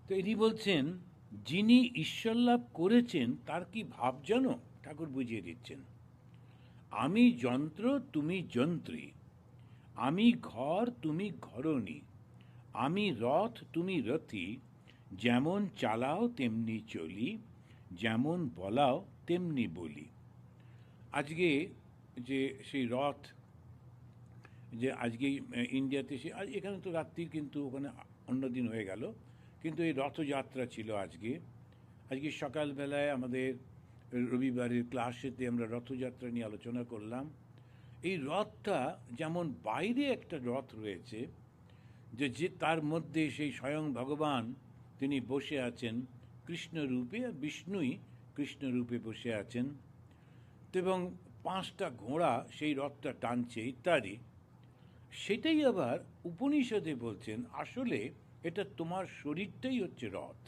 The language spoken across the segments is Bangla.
তো ইনি বলছেন, যিনি ঈশ্বর লাভ করেছেন তার কি ভাব জানো? ঠাকুর বুঝিয়ে দিচ্ছেন, আমি যন্ত্র তুমি যন্ত্রী, আমি ঘর তুমি ঘরণী, আমি রথ তুমি রথী, যেমন চালাও তেমনি চলি, যেমন বলাও তেমনি বলি। আজকে যে সেই রথ, যে আজকে ইন্ডিয়াতে এখানে তো রাত্রির, কিন্তু ওখানে অন্য দিন হয়ে গেল, কিন্তু এই রথযাত্রা ছিল আজকে। আজকে সকালবেলায় আমাদের রবিবারের ক্লাসেতে আমরা রথযাত্রা নিয়ে আলোচনা করলাম। এই রথটা যেমন বাইরে একটা রথ রয়েছে, যে তার মধ্যে সেই স্বয়ং ভগবান তিনি বসে আছেন কৃষ্ণরূপে, আর বিষ্ণুই কৃষ্ণরূপে বসে আছেন, এবং 5টা ঘোড়া সেই রথটা টানছে ইত্যাদি। সেটাই আবার উপনিষদে বলছেন, আসলে এটা তোমার শরীরটাই হচ্ছে রথ।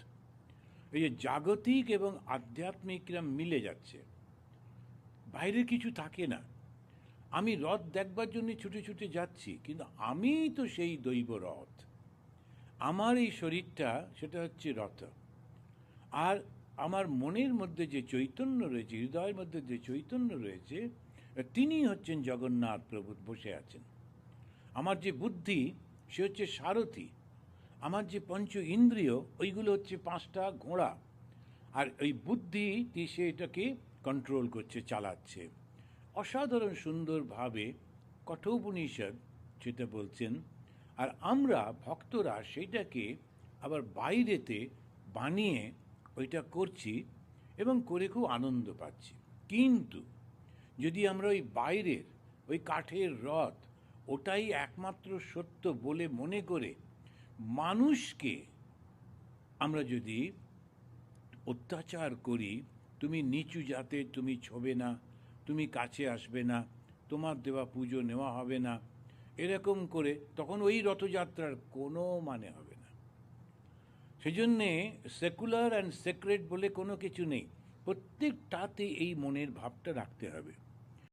এই যে জাগতিক এবং আধ্যাত্মিকরা মিলে যাচ্ছে, বাইরে কিছু থাকে না। আমি রথ দেখবার জন্য ছুটে ছুটে যাচ্ছি, কিন্তু আমি তো সেই দৈব রথ। আমার এই শরীরটা সেটা হচ্ছে রথ। আর আমার মনের মধ্যে যে চৈতন্য রয়েছে, হৃদয়ের মধ্যে যে চৈতন্য রয়েছে, তিনি হচ্ছেন জগন্নাথ প্রভু বসে আছেন। আমার যে বুদ্ধি সে হচ্ছে সারথি, আমার যে পঞ্চ ইন্দ্রিয় ওইগুলো হচ্ছে 5টা ঘোড়া, আর ওই বুদ্ধি সে এটাকে কন্ট্রোল করছে, চালাচ্ছে। অসাধারণ সুন্দরভাবে কঠোপনিষদ সেটা বলছেন। আর আমরা ভক্তরা সেইটাকে আবার বাইরেতে বানিয়ে ওইটা করছি এবং করে খুব আনন্দ পাচ্ছি। কিন্তু যদি আমরা ওই বাইরের ওই কাঠের রথ ওটাই একমাত্র সত্য বলে মনে করে মানুষকে আমরা যদি অত্যাচার করি, তুমি নিচু জাতের, তুমি ছোবে না, তুমি কাছে আসবে না, তোমার দেওয়া পুজো নেওয়া হবে না, এরকম করে, তখন ওই রথযাত্রার কোনো মানে হবে না। সেই জন্যে সেকুলার অ্যান্ড সেক্রেট বলে কোনো কিছু নেই, প্রত্যেকটাতে এই মনের ভাবটা রাখতে হবে।